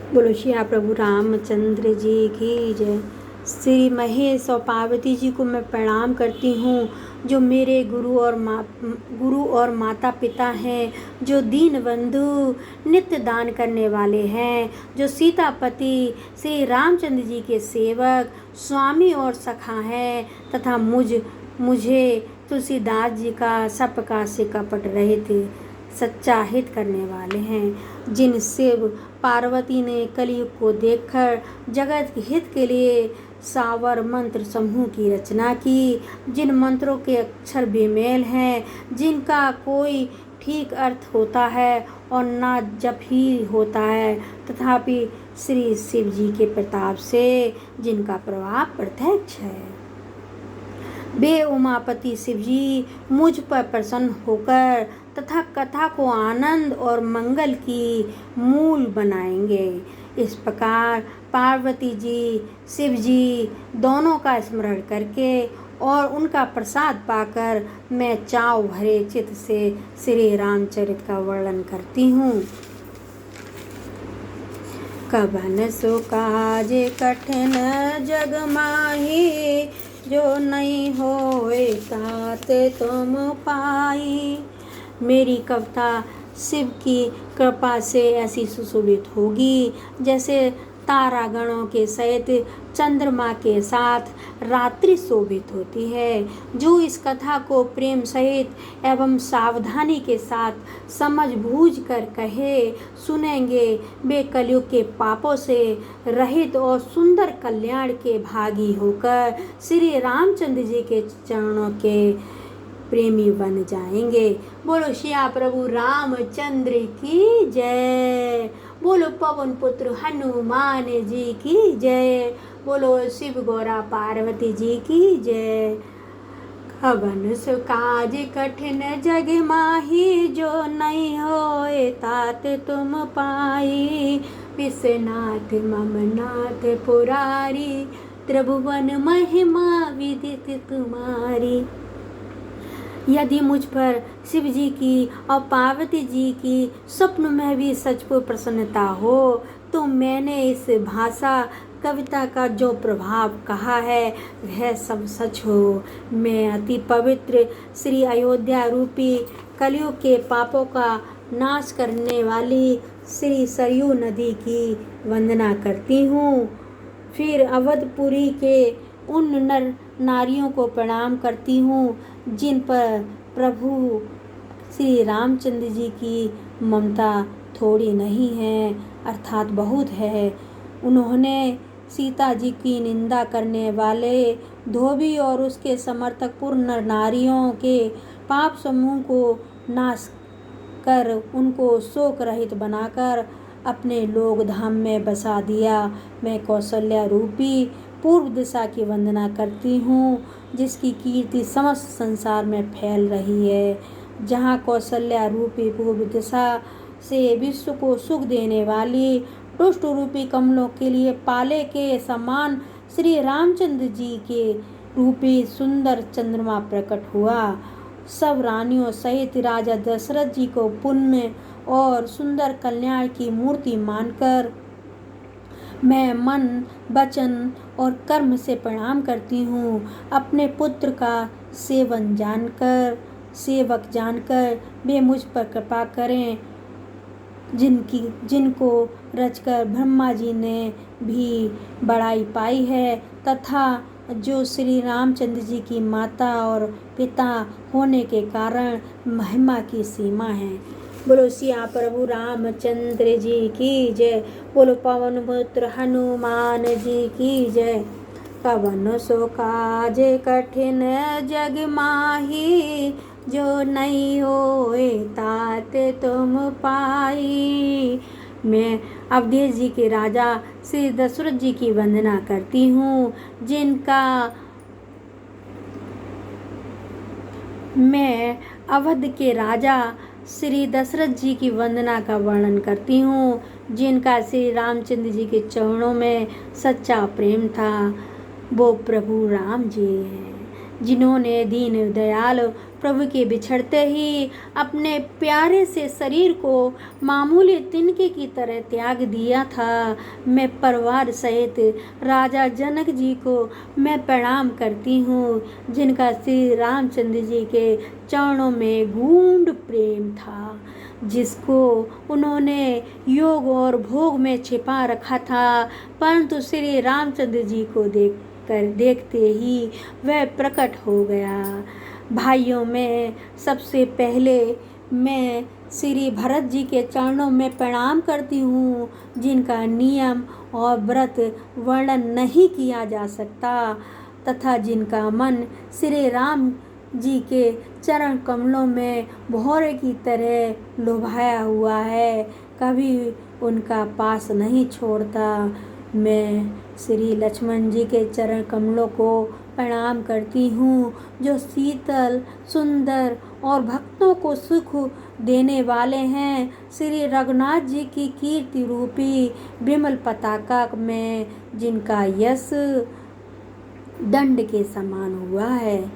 बोलो श्री प्रभु रामचंद्र जी की जय। श्री महेश और पार्वती जी को मैं प्रणाम करती हूँ, जो मेरे गुरु और माता पिता हैं, जो दीन बंधु नित्य दान करने वाले हैं, जो सीतापति श्री रामचंद्र जी के सेवक स्वामी और सखा हैं, तथा मुझे तुलसीदास जी का सबका से कपट रहित सच्चा हित करने वाले हैं, जिन शिव पार्वती ने कलयुग को देखकर जगत के हित के लिए सावर मंत्र समूह की रचना की, जिन मंत्रों के अक्षर बेमेल हैं, जिनका कोई ठीक अर्थ होता है और ना जप ही होता है, तथापि श्री शिव जी के प्रताप से जिनका प्रभाव प्रत्यक्ष है, वे उमापति शिव जी मुझ पर प्रसन्न होकर तथा कथा को आनंद और मंगल की मूल बनाएंगे। इस प्रकार पार्वती जी शिव जी दोनों का स्मरण करके और उनका प्रसाद पाकर मैं चाव भरे चित्त से श्री रामचरित का वर्णन करती हूँ। कबन सो काज कठिन जग माही, जो नहीं होए तात तुम पाई। मेरी कविता शिव की कृपा से ऐसी सुशोभित होगी जैसे तारागणों के सहित चंद्रमा के साथ रात्रि शोभित होती है। जो इस कथा को प्रेम सहित एवं सावधानी के साथ समझ बूझ कर कहे सुनेंगे, वे कलयुग के पापों से रहित और सुंदर कल्याण के भागी होकर श्री रामचंद्र जी के चरणों के प्रेमी बन जाएंगे। बोलो श्या प्रभु रामचंद्र की जय। बोलो पवन पुत्र हनुमान जी की जय। बोलो शिव गौरा पार्वती जी की जय। कबन सो काज कठिन जग माही, जो नहीं होए तात तुम पाई। विश्वनाथ ममनाथ पुरारी, त्रिभुवन महिमा विदित तुम्हारी। यदि मुझ पर शिव जी की और पार्वती जी की स्वप्न में भी सचमुच प्रसन्नता हो, तो मैंने इस भाषा कविता का जो प्रभाव कहा है वह सब सच हो। मैं अति पवित्र श्री अयोध्या रूपी कलयुग के पापों का नाश करने वाली श्री सरयू नदी की वंदना करती हूँ। फिर अवधपुरी के उन नर नारियों को प्रणाम करती हूँ जिन पर प्रभु श्री रामचंद्र जी की ममता थोड़ी नहीं है, अर्थात बहुत है। उन्होंने सीता जी की निंदा करने वाले धोबी और उसके समर्थक पूर्ण नर नारियों के पाप समूह को नाश कर उनको शोक रहित बनाकर अपने लोक धाम में बसा दिया। मैं कौशल्या रूपी पूर्व दिशा की वंदना करती हूँ, जिसकी कीर्ति समस्त संसार में फैल रही है। जहाँ कौशल्या रूपी पूर्व दिशा से विश्व को सुख देने वाली दुष्ट रूपी कमलों के लिए पाले के समान श्री रामचंद्र जी के रूपी सुंदर चंद्रमा प्रकट हुआ। सब रानियों सहित राजा दशरथ जी को पुण्य और सुंदर कल्याण की मूर्ति मानकर मैं मन वचन और कर्म से प्रणाम करती हूँ। अपने पुत्र का सेवक जानकर वे मुझ पर कृपा करें, जिनको रचकर ब्रह्मा जी ने भी बड़ाई पाई है, तथा जो श्री रामचंद्र जी की माता और पिता होने के कारण महिमा की सीमा है। बोलो सिया प्रभु रामचंद्र जी की जय। बोलो पवन पुत्र हनुमान जी की जय। कवन सो काज कठिन जग माही, जो नहीं होए तात तुम पाई। मैं अवधेश जी के राजा श्री दशरथ जी की वंदना करती हूँ, मैं अवध के राजा श्री दशरथ जी की वंदना का वर्णन करती हूँ, जिनका श्री रामचंद्र जी के चरणों में सच्चा प्रेम था। वो प्रभु राम जी हैं, जिन्होंने दीन दयाल प्रभु के बिछड़ते ही अपने प्यारे से शरीर को मामूली तिनके की तरह त्याग दिया था। मैं परिवार सहित राजा जनक जी को मैं प्रणाम करती हूँ, जिनका श्री रामचंद्र जी के चरणों में गूढ़ प्रेम था, जिसको उन्होंने योग और भोग में छिपा रखा था, परंतु श्री रामचंद्र जी को देखते ही वह प्रकट हो गया। भाइयों में सबसे पहले मैं श्री भरत जी के चरणों में प्रणाम करती हूँ, जिनका नियम और व्रत वर्णन नहीं किया जा सकता तथा जिनका मन श्री राम जी के चरण कमलों में भौरे की तरह लुभाया हुआ है, कभी उनका पास नहीं छोड़ता। मैं श्री लक्ष्मण जी के चरण कमलों को प्रणाम करती हूँ, जो शीतल, सुंदर और भक्तों को सुख देने वाले हैं। श्री रघुनाथ जी की कीर्ति रूपी विमल पताका में जिनका यश दंड के समान हुआ है,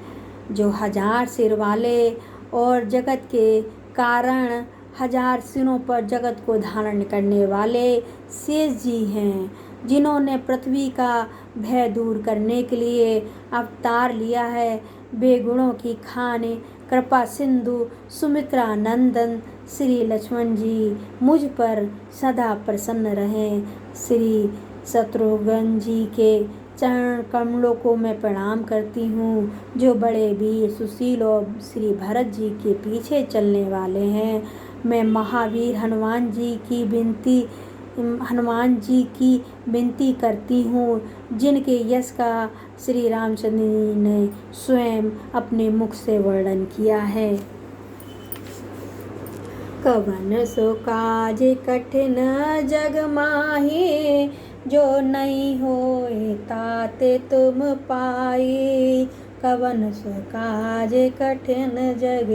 जो 1000 सिर वाले और जगत के कारण 1000 सिरों पर जगत को धारण करने वाले शेष जी हैं, जिन्होंने पृथ्वी का भय दूर करने के लिए अवतार लिया है। बेगुणों की खान कृपा सिंधु सुमित्रा नंदन श्री लक्ष्मण जी मुझ पर सदा प्रसन्न रहें। श्री शत्रुघ्न जी के चरण कमलों को मैं प्रणाम करती हूँ, जो बड़े वीर सुशील और श्री भरत जी के पीछे चलने वाले हैं। मैं महावीर हनुमान जी की विनती करती हूँ, जिनके यश का श्री रामचंद्र जी ने स्वयं अपने मुख से वर्णन किया है। कवन सो काज कठिन जग माही, जो नहीं होए ताते तुम पाई। कवन सो काज कठिन जग